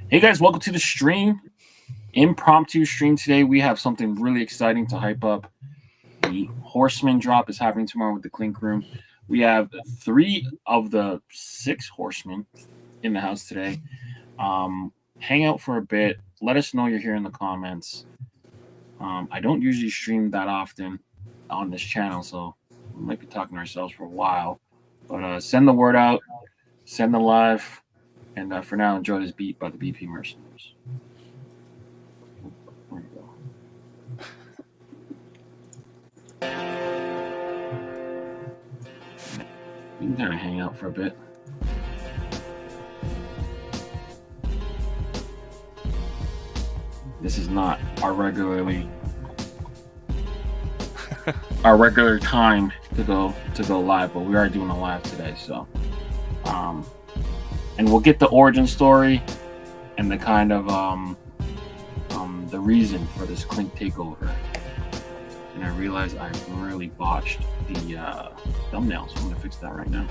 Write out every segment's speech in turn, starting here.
Hey guys, welcome to the stream. Impromptu stream today. We have something really exciting to hype up. The Horsemen drop is happening tomorrow with the Clink room. We have 3 of the 6 horsemen in the house today. Hang out for a bit. Let us know you're here in the comments. I don't usually stream that often on this channel, so we might be talking to ourselves for a while. But send the word out, send the live, and for now, enjoy this beat by the BP Mercenaries. There you go. You can kind of hang out for a bit. This is not our regular time to go live, but we are doing a live today. So, and we'll get the origin story and the kind of the reason for this Clink takeover. And I realize I really botched the thumbnails. So I'm gonna fix that right now.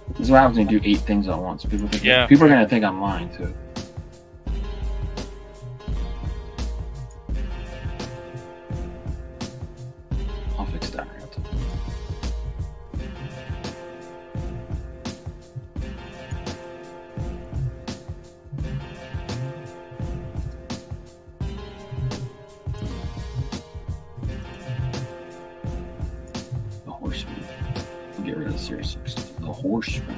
This is what happens when you do 8 things at once. People are gonna think I'm lying too. I'll fix that right now. The Horsemen. We'll get rid of the series 6. The Horsemen.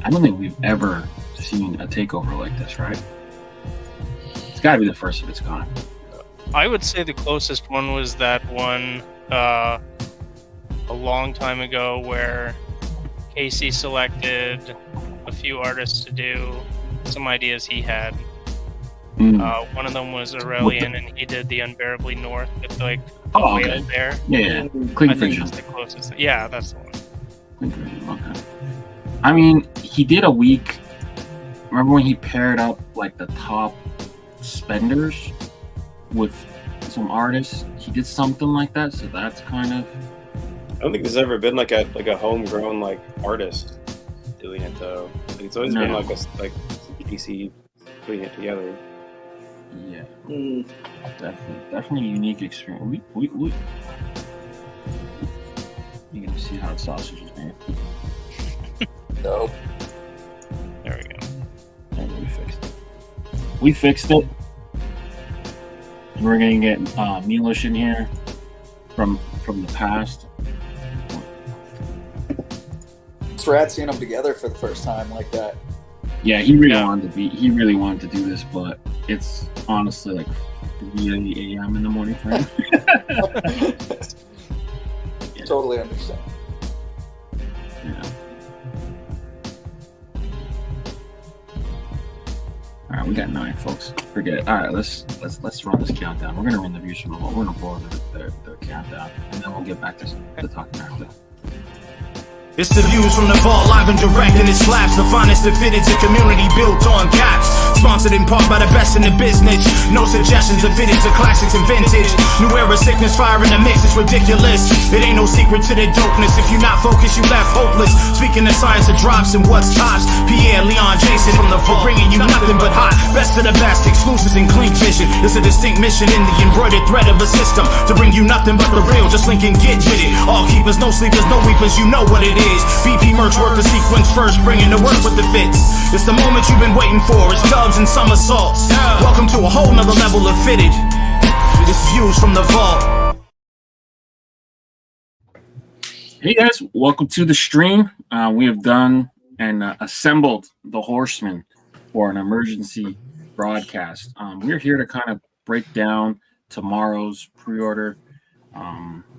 I don't think we've ever seen a takeover like this, right? It's got to be the first of its kind. I would say the closest one was that one a long time ago where Casey selected a few artists to do some ideas he had. One of them was Aurelian, and he did the Unbearably North with like the whale there. Yeah. Clink I think that's the closest. Yeah, that's the one. Clink version, okay. I mean, he did a week. Remember when he paired up like the top spenders with some artists? He did something like that, so that's kind of. I don't think there's ever been like a homegrown like artist doing it though. Like, it's always been like PC putting it together. Yeah, definitely a unique experience. We you can see how the sausage is made. No. There we go. And we fixed it. We're gonna get Milosh in here from the past. It's rad seeing them together for the first time like that. Yeah, he really wanted to do this, but it's honestly like 3 a.m. in the morning for him. Yeah. Totally understand. Yeah. All right, we got 9 folks. Forget it. All right, let's run this countdown. We're gonna run the views from the vault. We're gonna blow the countdown, and then we'll get back to talking after. It's the views from the vault, live and direct, and it slaps the finest that fitted to community built on caps. Sponsored in part by the best in the business. No suggestions are fitted to classics and vintage. New era sickness, fire in the mix, it's ridiculous. It ain't no secret to the dopeness. If you not focused, you left hopeless. Speaking of science of drops and what's tops. Pierre, Leon, Jason from the vault, bringing you nothing but hot. Best of the best, exclusives and Clink vision. It's a distinct mission in the embroidered thread of a system to bring you nothing but the real. Just link and get with it. All keepers, no sleepers, no weepers. You know what it is. BP merch work the sequence first, bringing the work with the fits. It's the moment you've been waiting for. It's dubs and somersaults. Welcome to a whole nother level of fitted. It's views from the vault. Hey guys, welcome to the stream. We have done and assembled the Horsemen for an emergency broadcast. We're here to kind of break down tomorrow's pre-order.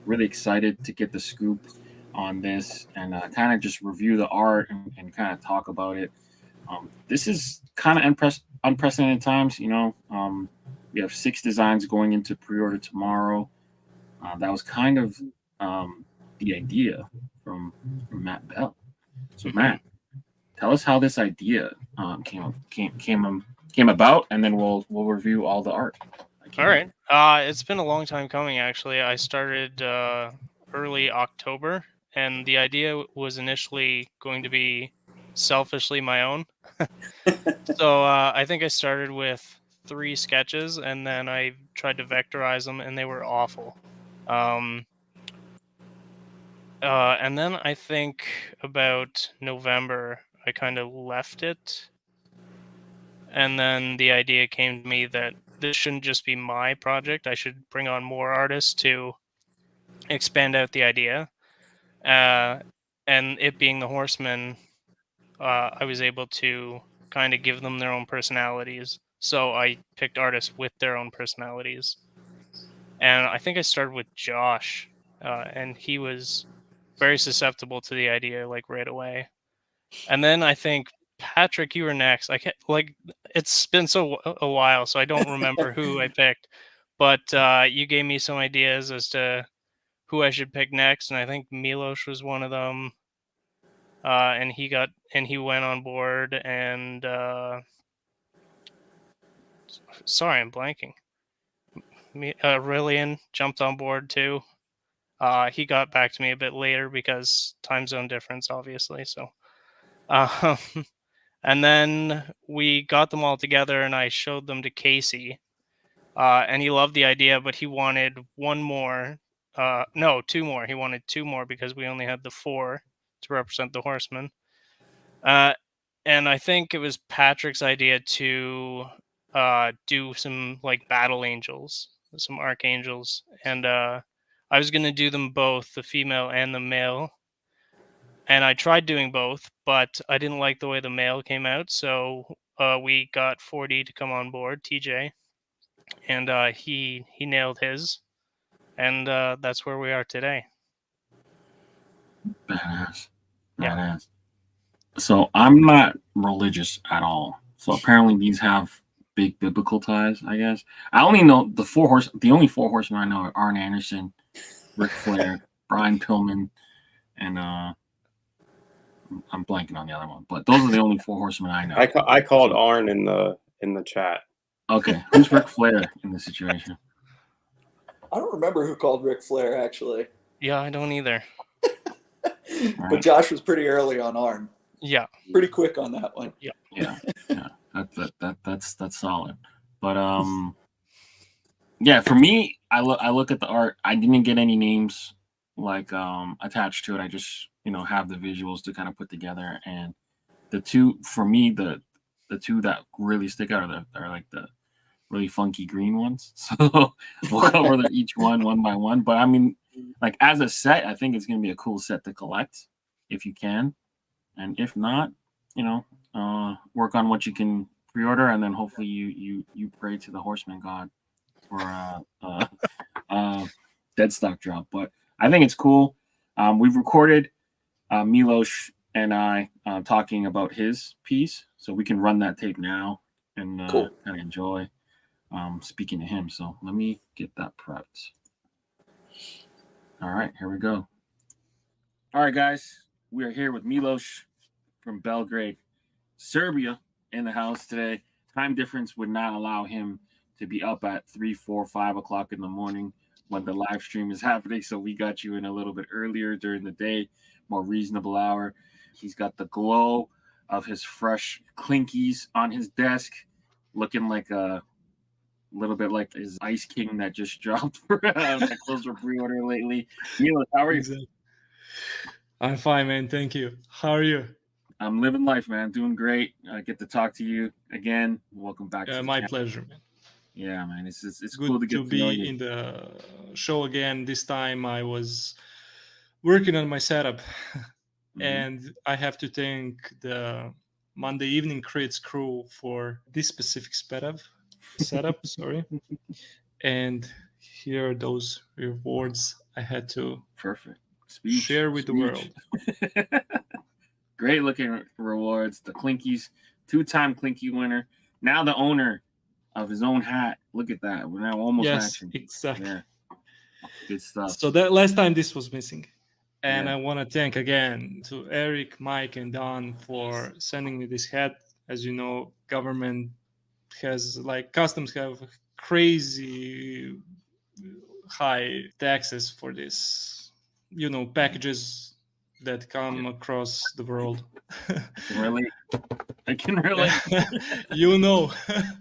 Really excited to get the scoop on this and kind of just review the art and kind of talk about it. This is kind of unprecedented times, you know. We have 6 designs going into pre-order tomorrow. That was kind of the idea from Matt Bell. So Matt, tell us how this idea came about, and then we'll review all the art. All right. It's been a long time coming, actually. I started early October, and the idea was initially going to be selfishly my own. So I think I started with 3 sketches, and then I tried to vectorize them, and they were awful. Um, and then I think about November, I kind of left it. And then the idea came to me that this shouldn't just be my project. I should bring on more artists to expand out the idea. And it being the Horsemen, I was able to kind of give them their own personalities. So I picked artists with their own personalities. And I think I started with Josh, and he was very susceptible to the idea like right away. And then I think Patrick, you were next. I can't like it's been a while, so I don't remember who I picked. But you gave me some ideas as to who I should pick next, and I think Milos was one of them. And he went on board, and sorry, I'm blanking. Rillian jumped on board too. He got back to me a bit later because time zone difference, obviously. So, um, and then we got them all together, and I showed them to Casey, and he loved the idea, but he wanted one more. No, 2 more. He wanted 2 more because we only had the 4 to represent the Horsemen. And I think it was Patrick's idea to do some like battle angels, some archangels, and I was gonna do them both, the female and the male. And I tried doing both, but I didn't like the way the male came out, so we got 40 to come on board, TJ, and he nailed his, and that's where we are today. Badass. Yeah. Badass. So I'm not religious at all. So apparently these have big biblical ties, I guess. I only know the only 4 horsemen I know are Arn Anderson, Ric Flair, Brian Pillman, and I'm blanking on the other one. But those are the only 4 horsemen I know. I called Arn in the chat. Okay. Who's Ric Flair in this situation? I don't remember who called Ric Flair, actually. Yeah, I don't either. But Josh was pretty early on Arn. Yeah. Pretty quick on that one. Yeah. That's solid. But yeah, for me, I look at the art. I didn't get any names like attached to it. I just have the visuals to kind of put together. And the 2 for me, the 2 that really stick out are like the really funky green ones. So we'll cover each one by one. But I mean, like as a set, I think it's gonna be a cool set to collect if you can, and if not, work on what you can pre-order, and then hopefully you pray to the Horseman God for dead stock drop. But I think it's cool. We've recorded Milos and I talking about his piece, so we can run that tape now and Cool. kind of enjoy speaking to him. So let me get that prepped. All right, here we go. All right, guys, we are here with Milos from Belgrade, Serbia, in the house today. Time difference would not allow him to be up at 3, 4, 5 o'clock in the morning when the live stream is happening. So we got you in a little bit earlier during the day, more reasonable hour. He's got the glow of his fresh Clinkies on his desk, looking like a little bit like his Ice King that just dropped for that close for pre-order lately. Milos, how are you? Exactly. I'm fine, man. Thank you. How are you? I'm living life, man. Doing great. I get to talk to you again. Welcome back to the My channel. pleasure, man. Yeah, man. It's Good cool to get to know be you. in the show again. This time I was working on my setup, and I have to thank the Monday Evening Crits crew for this specific setup. Sorry. And here are those rewards I had to share with the world. Great looking rewards. The Clinkies, 2-time Clinky winner. Now the owner of his own hat. Look at that. We're now almost matching. Exactly. Yeah. Good stuff. So that last time this was missing. And Yeah. I want to thank again to Eric, Mike, and Don for sending me this hat. As you know, government has like customs have crazy high taxes for this, packages that come across the world. Really? I can relate. you know.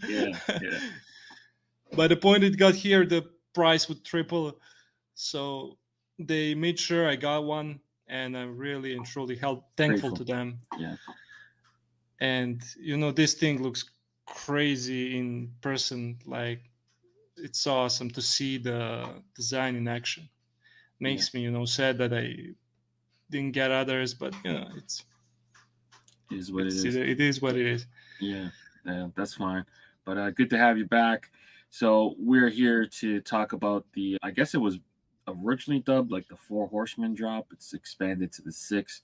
Yeah. By the point it got here, the price would triple. So they made sure I got one, and I'm really and truly thankful Grateful. to them. Yeah. And this thing looks crazy in person. Like, it's awesome to see the design in action. Makes me sad that I didn't get others, but It is what it is. it is what it is. Yeah, that's fine. But good to have you back. So we're here to talk about I guess it was originally dubbed like the Four Horsemen drop. It's expanded to the six.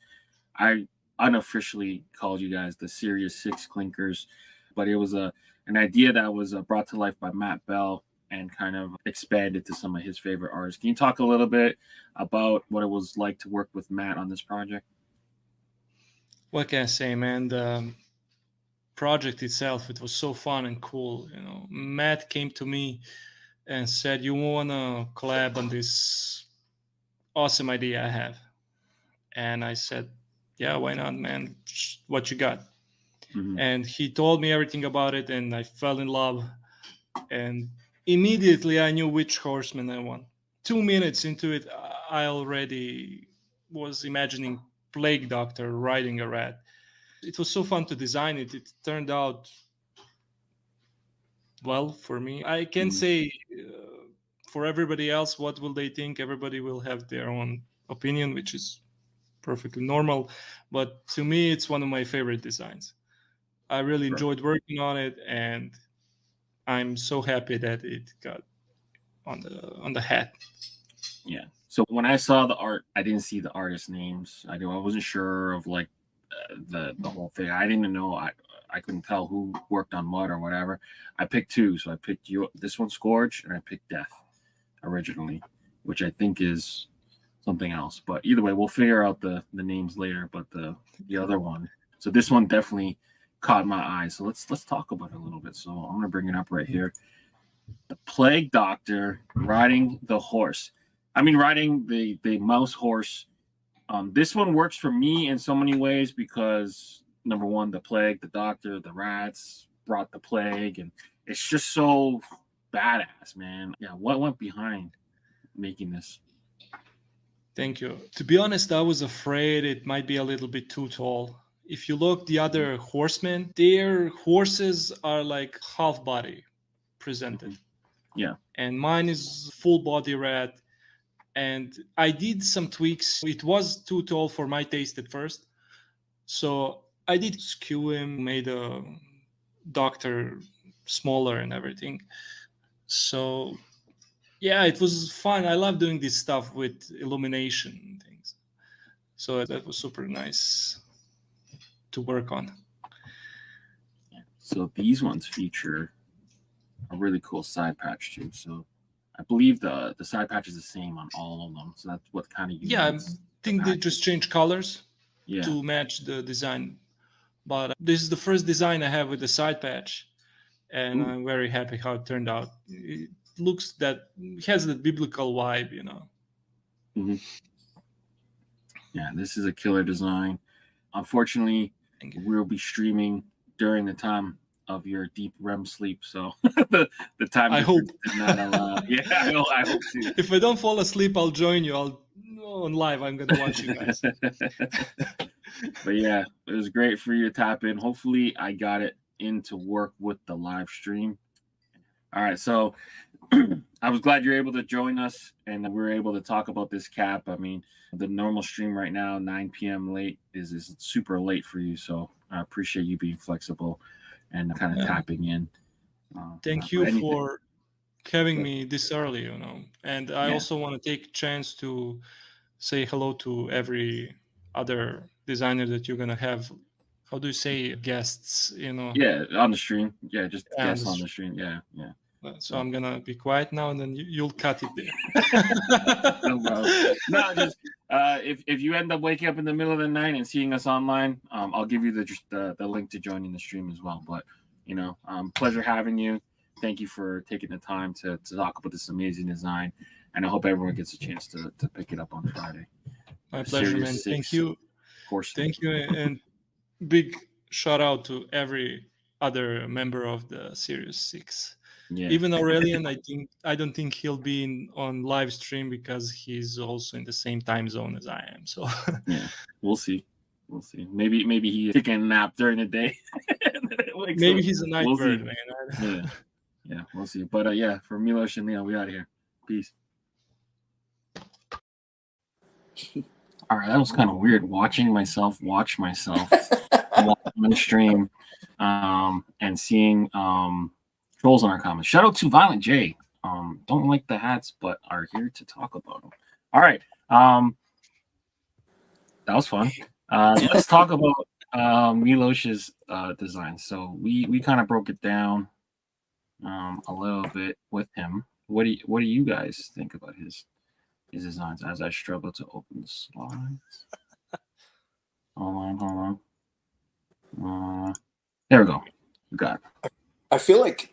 I unofficially called you guys the Serious Six Clinkers, but it was an idea that was brought to life by Matt Bell and kind of expanded to some of his favorite artists. Can you talk a little bit about what it was like to work with Matt on this project? What can I say, man? The project itself, it was so fun and cool. Matt came to me and said, "You want to collab on this awesome idea I have?" And I said, "Yeah, why not, man? What you got?" Mm-hmm. And he told me everything about it, and I fell in love. And immediately I knew which horseman I want. 2 minutes into it, I already was imagining Plague Doctor riding a rat. It was so fun to design it. It turned out well for me. I can't say for everybody else what will they think. Everybody will have their own opinion, which is perfectly normal. But to me, it's one of my favorite designs. I really enjoyed working on it, and I'm so happy that it got on the hat. Yeah. So when I saw the art, I didn't see the artist names. I wasn't sure of like the whole thing. I didn't know. I couldn't tell who worked on what or whatever. I picked two, so I picked this one, Scourge, and I picked Death originally, which I think is something else. But either way, we'll figure out the names later. But the other one, so this one definitely caught my eye. So let's talk about it a little bit. So I'm gonna bring it up right here. The Plague Doctor riding the horse. I mean, riding the mouse horse. This one works for me in so many ways because number one, the plague, the doctor, the rats brought the plague, and it's just so badass, man. Yeah, what went behind making this? Thank you. To be honest, I was afraid it might be a little bit too tall. If you look the other horsemen, their horses are like half body presented. Yeah. And mine is full body rat. And I did some tweaks. It was too tall for my taste at first. So I did skew him, made a doctor smaller and everything. So yeah, it was fun. I love doing this stuff with illumination and things. So that was super nice to work on. So these ones feature a really cool side patch too. So I believe the side patch is the same on all of them. So that's what kind of I think they just changed colors to match the design. But this is the first design I have with the side patch, and I'm very happy how it turned out. It has that biblical vibe, Mm-hmm. Yeah, this is a killer design. Unfortunately, we'll be streaming during the time of your deep REM sleep, so the time I hope did not allow. Yeah, I hope to. If I don't fall asleep, I'll join you. On live. I'm gonna watch you guys. But yeah, it was great for you to tap in. Hopefully, I got it in to work with the live stream. All right, so I was glad you're able to join us and we were able to talk about this cap. I mean, the normal stream right now, 9 p.m. late, is super late for you. So I appreciate you being flexible and kind of tapping in. Thank you for having me this early, And I also want to take a chance to say hello to every other designer that you're going to have. How do you say guests, Yeah, on the stream. Yeah, just guests on the stream. Yeah. So I'm gonna be quiet now, and then you'll cut it there. No, bro. No, just if you end up waking up in the middle of the night and seeing us online, I'll give you the link to joining the stream as well. But pleasure having you. Thank you for taking the time to talk about this amazing design, and I hope everyone gets a chance to pick it up on Friday. My pleasure, man. Thank you. Thank you, and big shout out to every other member of the Series 6. Yeah. Even Aurelian, I don't think he'll be on live stream because he's also in the same time zone as I am. So yeah, we'll see. Maybe he's taking a nap during the day. Maybe he's a night bird, man. Yeah, we'll see. But yeah, for Milos and Leon, we out of here. Peace. All right, that was kind of weird watching myself watch myself on the stream, and seeing trolls in our comments. Shout out to Violent J. Don't like the hats, but are here to talk about them. All right, that was fun. Let's talk about Milos's design. So we kind of broke it down a little bit with him. What do you guys think about his designs as I struggle to open the slides? Hold on. There we go. You got it. I feel like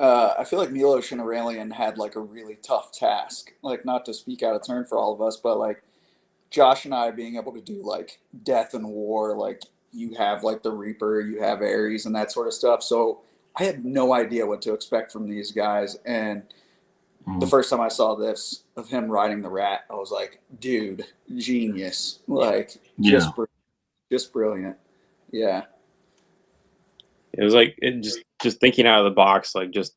Milos and Aurelian had like a really tough task. Like, not to speak out of turn for all of us, but like Josh and I being able to do like death and war, like you have like the Reaper, you have Ares and that sort of stuff. So I had no idea what to expect from these guys. And the first time I saw this of him riding the rat, I was like, dude, genius. Like, just brilliant. Yeah. It was like just thinking out of the box, like just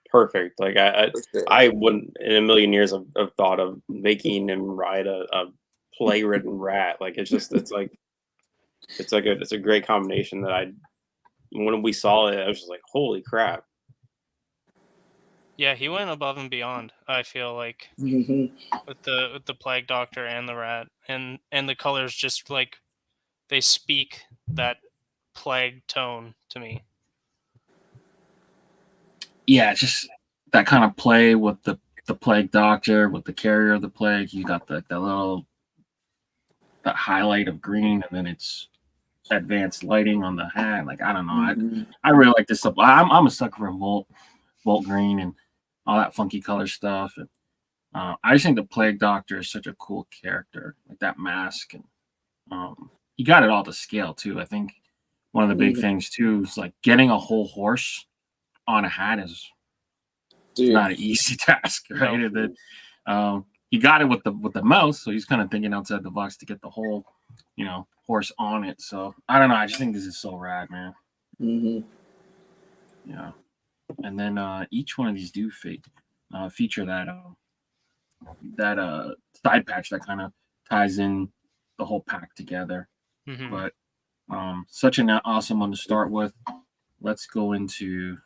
perfect. Like I wouldn't in a million years have thought of making him ride a play-ridden rat. Like it's a great combination that when we saw it, I was just like, holy crap. Yeah, he went above and beyond, I feel like, with the Plague Doctor and the rat, and the colors just like they speak that plague tone to me. Yeah, just that kind of play with the Plague Doctor, with the carrier of the plague. You got that highlight of green, and then it's advanced lighting on the hat. Like, I don't know. I really like this stuff. I'm a sucker for Volt Green and all that funky color stuff. And I just think the Plague Doctor is such a cool character, like that mask, and he got it all to scale too. I think one of the big things too is like getting a whole horse on a hat is not an easy task, right? And then he got it with the mouse, so he's kind of thinking outside the box to get the whole horse on it. So I don't know. I just think this is so rad, man. Yeah. And then each one of these do feature that side patch that kind of ties in the whole pack together. But such an awesome one to start with. Let's go into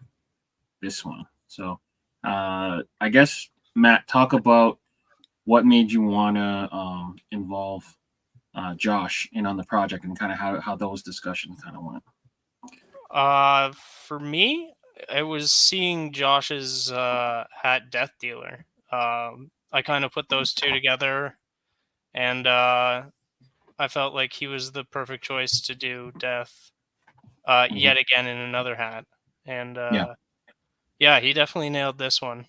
this one. So I guess, Matt, talk about what made you want to involve Josh in on the project, and kind of how those discussions kind of went. For me, I was seeing Josh's hat Death Dealer. I kind of put those two together, and I felt like he was the perfect choice to do Death yet again in another hat. And yeah, he definitely nailed this one.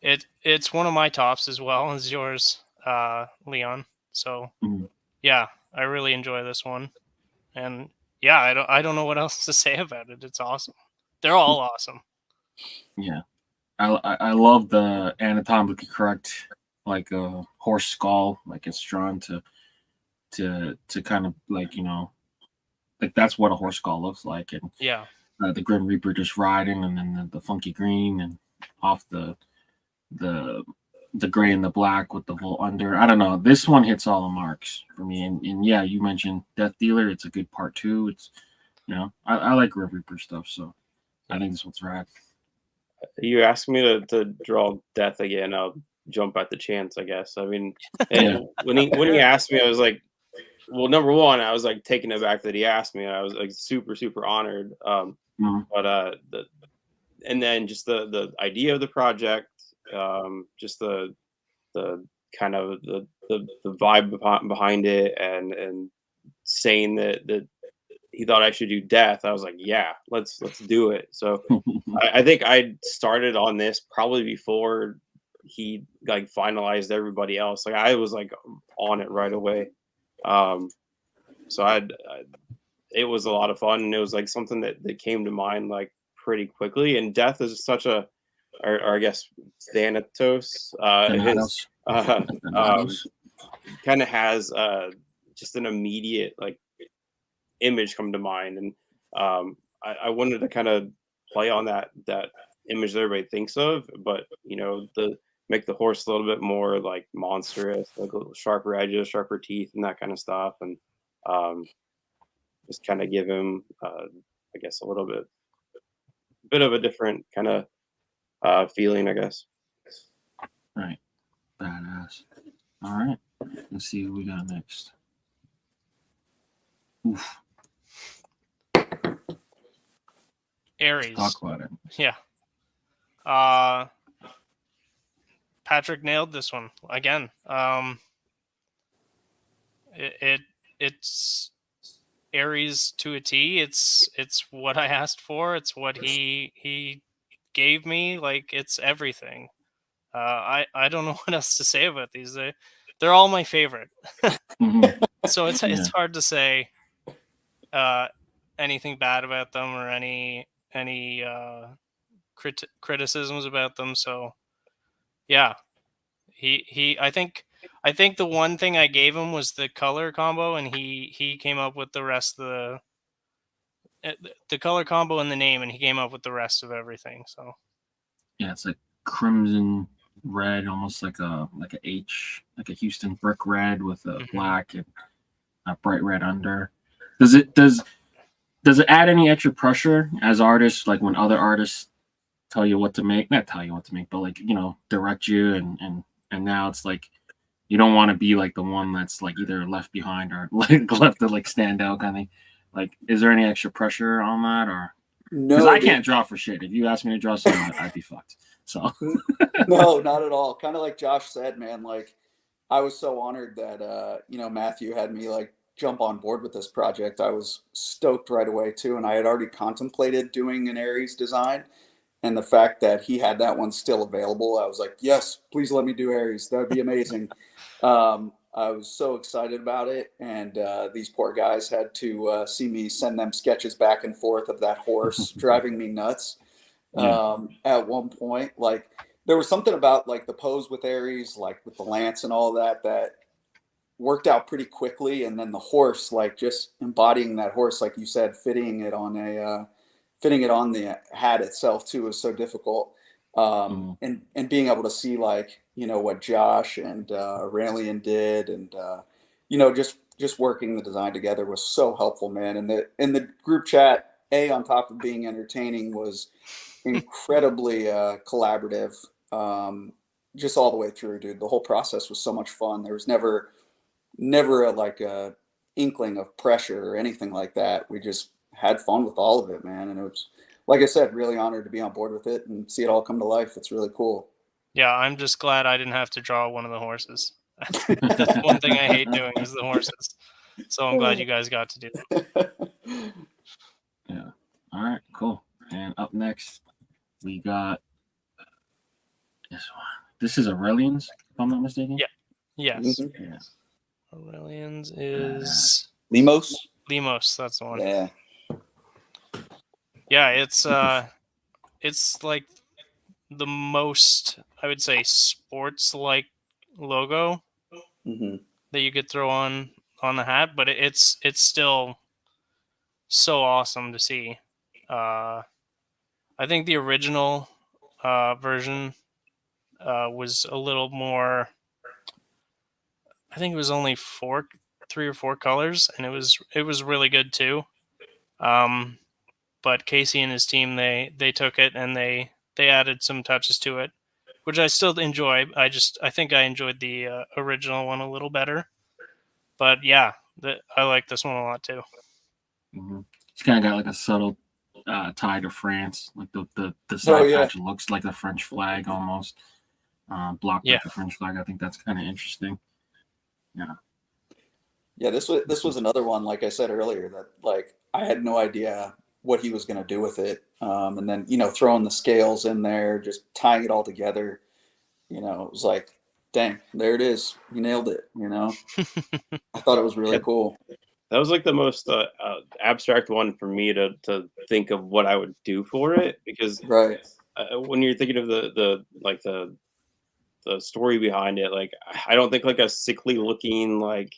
It's one of my tops as well as yours, Leon. So yeah, I really enjoy this one. And yeah, I don't know what else to say about it. It's awesome. They're all awesome. Yeah, I love the anatomically correct, like a horse skull, like it's drawn to kind of like like that's what a horse skull looks like, and yeah, the Grim Reaper just riding, and then the funky green, and off the gray and the black with the Volt under. I don't know. This one hits all the marks for me. And yeah, you mentioned Death Dealer. It's a good part too. It's I like Grim Reaper stuff, so I think this one's rad. You asked me to draw Death again. I'll jump at the chance, I guess. I mean, when he asked me, I was like, well, number one, I was like taken aback that he asked me. I was like super honored. But and then just the idea of the project, just the kind of the vibe behind it, and saying that he thought I should do death. I was like, yeah, let's do it. So I think I started on this probably before he like finalized everybody else. Like I was like on it right away. So it was a lot of fun, and it was like something that came to mind like pretty quickly. And death is such a, or I guess Thanatos, his kind of has just an immediate like image come to mind, and I wanted to kind of play on that image that everybody thinks of, but make the horse a little bit more like monstrous, like a little sharper edges, sharper teeth, and that kind of stuff, and just kind of give him, I guess, a little bit of a different kind of feeling, I guess. Right, badass. All right, let's see who we got next. Oof. Aries. Talk about it. Yeah. Patrick nailed this one again. It's Aries to a T. It's what I asked for. It's what he gave me. Like, it's everything. I don't know what else to say about these. They're all my favorite. So it's hard to say anything bad about them or any criticisms about them. So yeah, I think the one thing I gave him was the color combo, and he came up with the rest of the color combo and the name, and he came up with the rest of everything. So yeah, it's like crimson red, almost like a H, like a Houston brick red with a black and a bright red under. Does it add any extra pressure as artists, like when other artists tell you what to make, not tell you what to make, but like, direct you, and now it's like you don't want to be like the one that's like either left behind or like left to like stand out kind of thing. Like, is there any extra pressure on that? Or because I can't draw for shit. If you ask me to draw something, I'd be fucked. So no, not at all. Kind of like Josh said, man, like I was so honored that Matthew had me like jump on board with this project. I was stoked right away too, and I had already contemplated doing an Aries design, and the fact that he had that one still available, I was like, yes, please let me do Aries. That would be amazing. I was so excited about it, and these poor guys had to see me send them sketches back and forth of that horse driving me nuts. At one point, like there was something about like the pose with Aries, like with the lance and all that worked out pretty quickly, and then the horse, like just embodying that horse, like you said, fitting it on the hat itself too was so difficult. And being able to see like what Josh and Raelian did, and just working the design together was so helpful, man. And the group chat, on top of being entertaining, was incredibly collaborative, just all the way through, dude. The whole process was so much fun. There was never a inkling of pressure or anything like that. We just had fun with all of it, man. And it was, like I said, really honored to be on board with it and see it all come to life. It's really cool. Yeah, I'm just glad I didn't have to draw one of the horses. That's one thing I hate doing is the horses. So I'm glad you guys got to do that. Yeah. All right, cool. And up next, we got this one. This is Aurelian's, if I'm not mistaken. Yeah. Yes. Mm-hmm. Yeah. Aurelian's is Limos. That's the one. Yeah. Yeah, it's like the most, I would say, sports-like logo that you could throw on the hat, but it's still so awesome to see. I think the original version was a little more. I think it was only 3 or 4 colors, and it was really good too. But Casey and his team, they took it and they added some touches to it, which I still enjoy. I think I enjoyed the original one a little better. But yeah, I like this one a lot too. It's kind of got like a subtle tie to France. Like the side yeah. patch looks like the French flag almost. Blocked Yeah. like the French flag. I think that's kind of interesting. Yeah, this was another one, like I said earlier, that like I had no idea what he was going to do with it. And then, throwing the scales in there, just tying it all together, it was like, dang, there it is. He nailed it. I thought it was really cool. That was like the most abstract one for me to think of what I would do for it, because Right. when you're thinking of the story behind it, like I don't think like a sickly looking like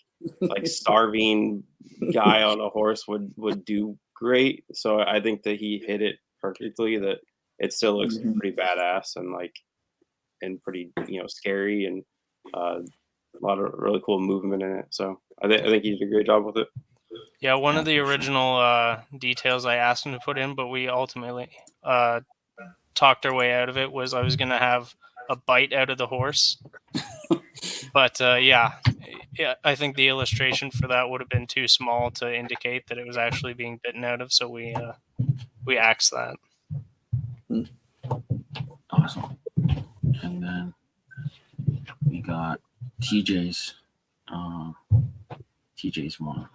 starving guy on a horse would do great. So I think that he hit it perfectly. That it still looks Mhm. pretty badass and pretty scary, and a lot of really cool movement in it. So I think he did a great job with it. Yeah, one of the for sure. original details I asked him to put in, but we ultimately talked our way out of it, was I was going to have a bite out of the horse. But yeah, I think the illustration for that would have been too small to indicate that it was actually being bitten out of, so we axed that. Awesome. And then we got TJ's. TJ's one.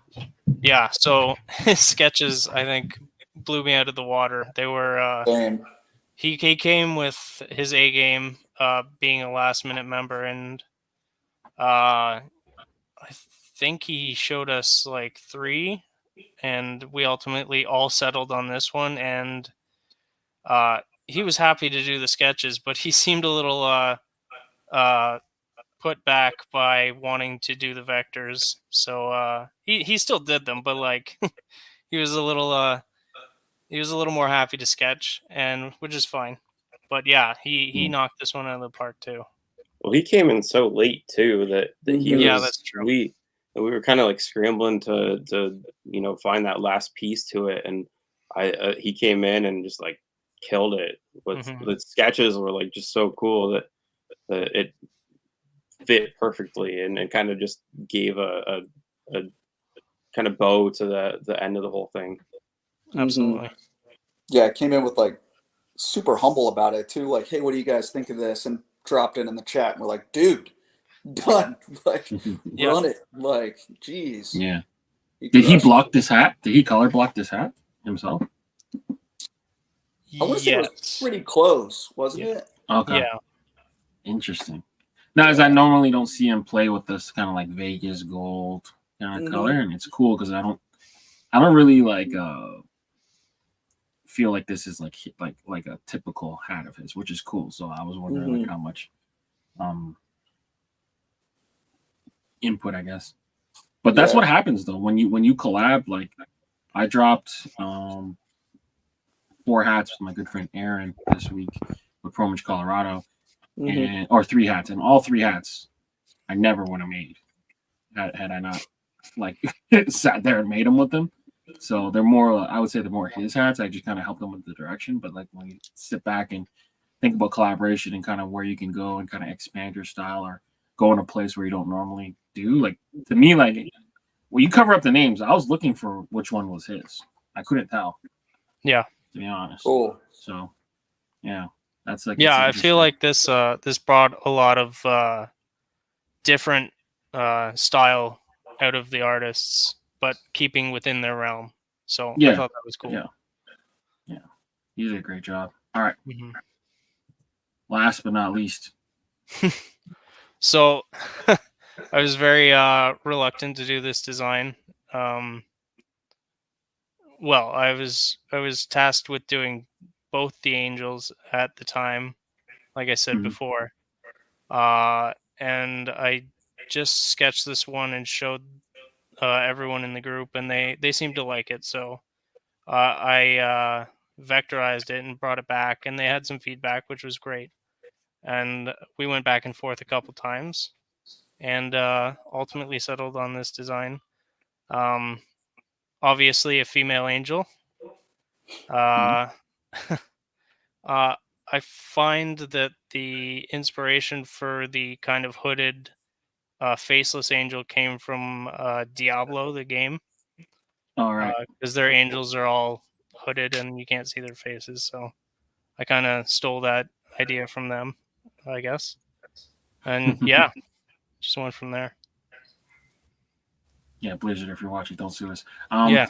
Yeah, so his sketches, I think, blew me out of the water. They were Same. he came with his A game, being a last minute member, and I think he showed us like 3, and we ultimately all settled on this one. And he was happy to do the sketches, but he seemed a little put back by wanting to do the vectors. So he still did them, but like he was a little more happy to sketch, and which is fine. But yeah, he knocked this one out of the park too. Well, he came in so late too that he was. Yeah, that's true. We were kind of like scrambling to find that last piece to it, and he came in and just like killed it with the sketches were like just so cool that it fit perfectly, and kind of just gave a kind of bow to the end of the whole thing. Absolutely. Yeah, I came in with like super humble about it too. Like, hey, what do you guys think of this? And dropped it in the chat. And we're like, dude, done. Like, run it. Like, geez. Yeah. Did he block this hat? Did he color block this hat himself? I want to say it was pretty close, wasn't it? Okay. Yeah. Interesting. Now, as I normally don't see him play with this kind of like Vegas gold kind of color, and it's cool because I don't really like feel like this is like a typical hat of his, which is cool. So I was wondering like how much input, I guess. But that's what happens though when you collab. Like I dropped 4 hats with my good friend Aaron this week with Promage Colorado, and or 3 hats, and all 3 hats I never would have made had I not like sat there and made them with them. So they're more, I would say they're more his hats. I just kind of help them with the direction. But like when you sit back and think about collaboration and kind of where you can go and kind of expand your style or go in a place where you don't normally do, like to me, like when you cover up the names, I was looking for which one was his. I couldn't tell. Yeah. To be honest. Cool. So yeah, that's like, yeah, I feel like this brought a lot of different style out of the artists, but keeping within their realm. So I thought that was cool. Yeah. You did a great job. All right. Last but not least. So I was very reluctant to do this design. Well, I was tasked with doing both the angels at the time, like I said before. And I just sketched this one and showed everyone in the group, and they seemed to like it. So I vectorized it and brought it back, and they had some feedback, which was great. And we went back and forth a couple times, and ultimately settled on this design. Obviously, a female angel. I find that the inspiration for the kind of hooded, faceless angel came from Diablo, the game. All right. Because their angels are all hooded and you can't see their faces. So I kind of stole that idea from them, I guess. And yeah, just went from there. Yeah, Blizzard, if you're watching, don't sue us. Yeah.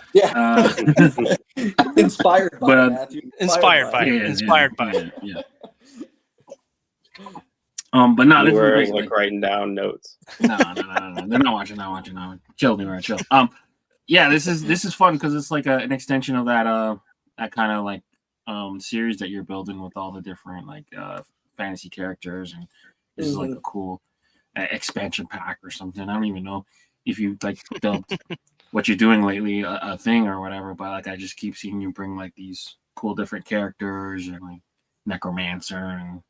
Inspired by but, Matthew. Inspired by. Yeah. But no, this Where was I was like writing down notes. No. They're not watching. Chill, Newera, chill. Yeah, this is fun because it's like an extension of that kind of like series that you're building with all the different like fantasy characters, and this is like a cool expansion pack or something. I don't even know if you like dubbed what you're doing lately a thing or whatever, but like I just keep seeing you bring like these cool different characters and like necromancer and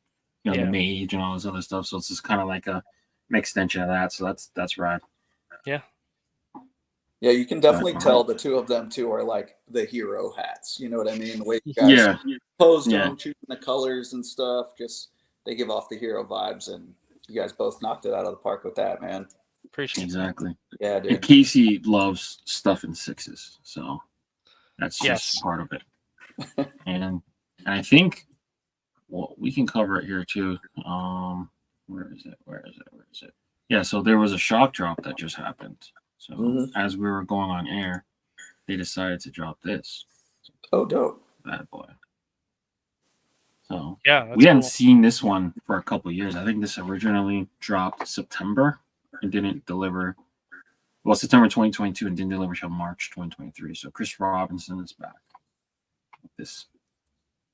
the mage and all this other stuff. So it's just kind of like an extension of that. So that's rad. Yeah. Yeah, you can definitely tell the two of them too are like the hero hats. You know what I mean? The way you guys posed them, choosing the colors and stuff, just they give off the hero vibes, and you guys both knocked it out of the park with that, man. Appreciate exactly. Yeah, dude. And Casey loves stuff in sixes, so that's just part of it. and I think we can cover it here too. Where is it? Yeah, so there was a shock drop that just happened. So as we were going on air, they decided to drop this. Oh, dope. Bad boy. So we hadn't seen this one for a couple of years. I think this originally dropped September and didn't deliver. Well, September 2022 and didn't deliver till March 2023. So Chris Robinson is back with this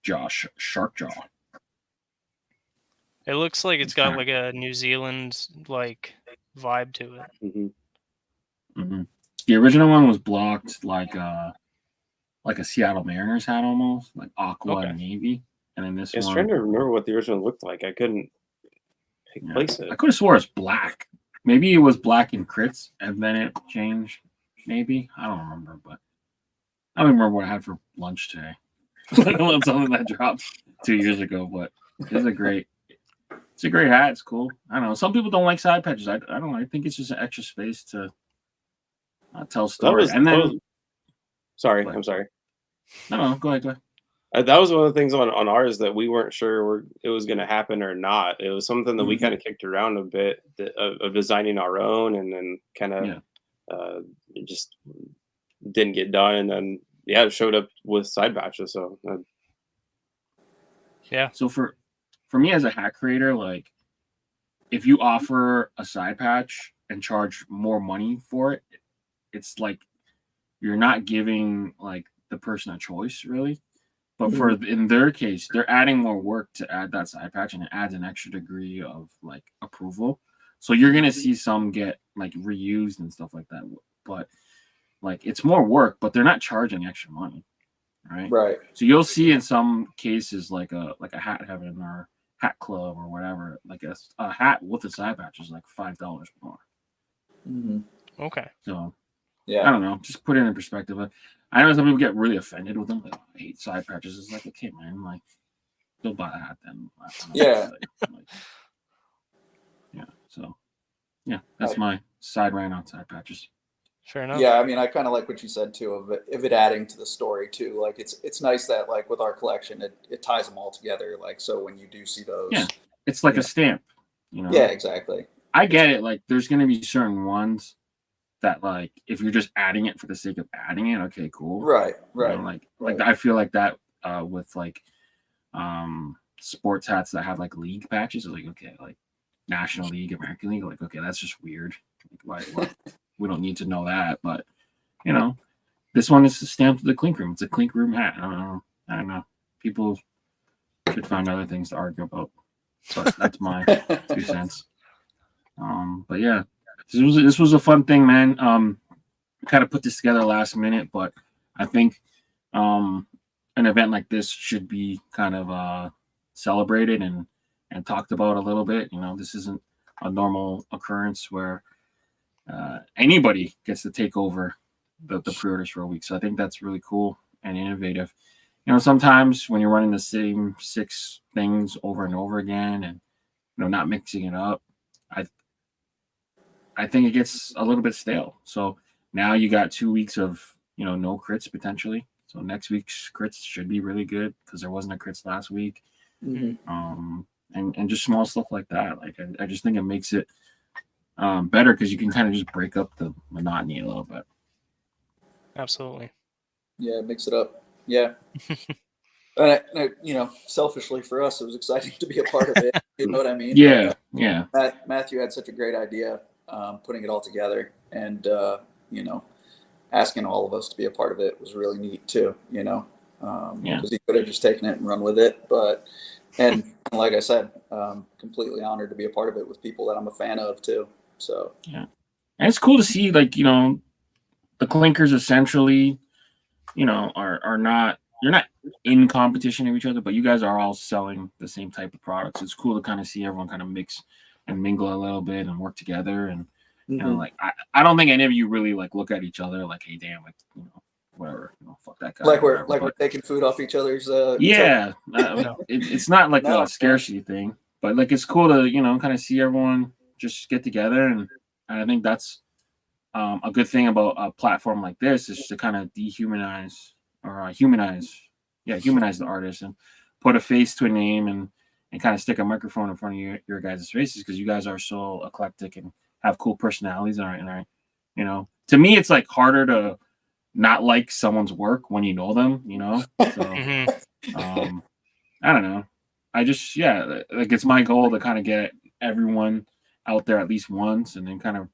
shark jaw. It looks like it's got like a New Zealand like vibe to it. The original one was blocked like a Seattle Mariners hat almost, like aqua and navy. And then this one. I was trying to remember what the original looked like. I couldn't place it. I could have swore it's black. Maybe it was black in crits and then it changed. Maybe. I don't remember, but I don't remember what I had for lunch today. Something that dropped 2 years ago, but it's a great hat. It's cool. I don't know. Some people don't like side patches. I don't know. I think it's just an extra space to tell stories. I'm sorry. No, go ahead. That was one of the things on ours that we weren't sure it was going to happen or not. It was something that we kind of kicked around a bit of designing our own, and then kind of it just didn't get done. And then it showed up with side patches. So So for me as a hat creator, like if you offer a side patch and charge more money for it, it's like you're not giving like the person a choice really. But in their case, they're adding more work to add that side patch, and it adds an extra degree of like approval. So you're gonna see some get like reused and stuff like that. But like it's more work, but they're not charging extra money, right? Right. So you'll see in some cases like a Hat Heaven or Hat Club or whatever, like a hat with a side patch is like $5 more. Okay. So I don't know. Just put it in perspective. I know some people get really offended with them. Like, I hate side patches. It's like, okay, man, like, don't buy a hat then. So that's my side rant on side patches. Fair enough. Yeah, I mean, I kind of like what you said too of it adding to the story too. Like, it's nice that like with our collection, it ties them all together. Like, so when you do see those, it's like a stamp. Yeah, exactly. I get it. Like, there's gonna be certain ones that like if you're just adding it for the sake of adding it, okay, cool. Right. Like I feel like that with like sports hats that have like league patches, like okay, like National League, American League, like okay, that's just weird. Like, why we don't need to know that, but this one is stamped to the Clink Room. It's a Clink Room hat. I don't know. People should find other things to argue about, but that's my 2 cents. But yeah. This was a fun thing, man. Kind of put this together last minute, but I think an event like this should be kind of celebrated and talked about a little bit. This isn't a normal occurrence where anybody gets to take over the pre-orders for a week. So I think that's really cool and innovative. Sometimes when you're running the same 6 things over and over again and not mixing it up, I think it gets a little bit stale. So now you got 2 weeks of no crits potentially. So next week's crits should be really good because there wasn't a crits last week. And just small stuff like that. Like I just think it makes it better because you can kind of just break up the monotony a little bit. Absolutely. Yeah, mix it up. Yeah. And selfishly for us, it was exciting to be a part of it. You know what I mean? Yeah, yeah. Matthew had such a great idea, putting it all together, and asking all of us to be a part of it was really neat too. Because he could have just taken it and run with it, and like I said, completely honored to be a part of it with people that I'm a fan of too. So yeah, and it's cool to see the Clinkers essentially, are not. You're not in competition with each other, but you guys are all selling the same type of products. It's cool to kind of see everyone kind of mix and mingle a little bit and work together. And I don't think any of you really look at each other like, hey, damn, whatever, fuck that guy. We're taking food off each other's. It's not like a scarcity thing, but it's cool to kind of see everyone just get together, and I think that's a good thing about a platform like this is to kind of dehumanize. Or humanize the artist and put a face to a name and kind of stick a microphone in front of your guys' faces because you guys are so eclectic and have cool personalities. And to me, it's harder to not like someone's work when you know them. So I don't know. I just it's my goal to kind of get everyone out there at least once, and then kind of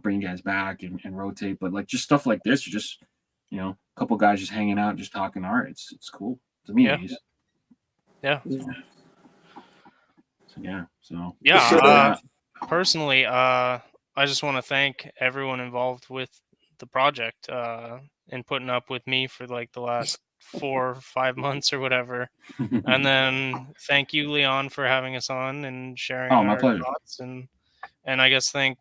bring you guys back and rotate. But just stuff like this, just a couple guys just hanging out, just talking art. It's cool to me. Yeah. Personally, I just want to thank everyone involved with the project and putting up with me for the last 4 or 5 months or whatever. And then thank you, Leon, for having us on and sharing my our pleasure. thoughts. And I guess thank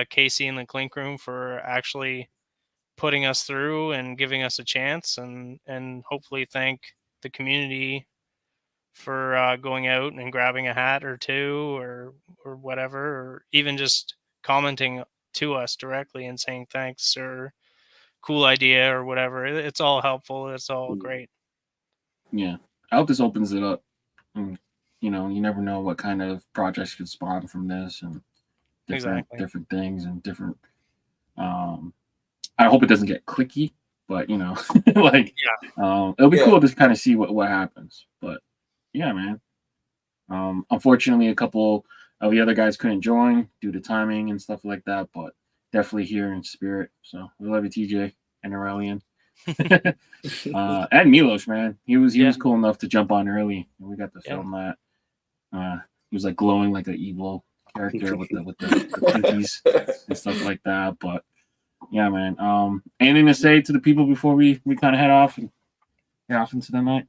Casey and the Clink Room for actually putting us through and giving us a chance, and hopefully thank the community for going out and grabbing a hat or two or whatever, or even just commenting to us directly and saying thanks or cool idea or whatever. It's all helpful. It's all great. Yeah, I hope this opens it up. And, you never know what kind of projects could spawn from this, and different things and different. I hope it doesn't get clicky, but it'll be cool to kind of see what happens. But yeah, man. Unfortunately, a couple of the other guys couldn't join due to timing and stuff like that, but definitely here in spirit. So we love you, TJ and Aurelian, and Milos, man. He was cool enough to jump on early, and we got to film that. He was glowing like an evil character with the cookies and stuff like that, but. Yeah, man. Anything to say to the people before we kind of head off into the night?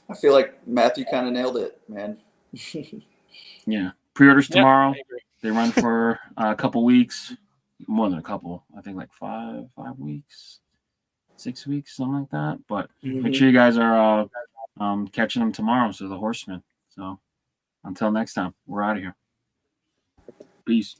I feel like Matthew kind of nailed it, man. Yeah. Pre-orders tomorrow. They run for a couple weeks, more than a couple. I think 5 weeks, 6 weeks, something like that. But make sure you guys are catching them tomorrow. So the Horsemen. So until next time, we're out of here. Peace.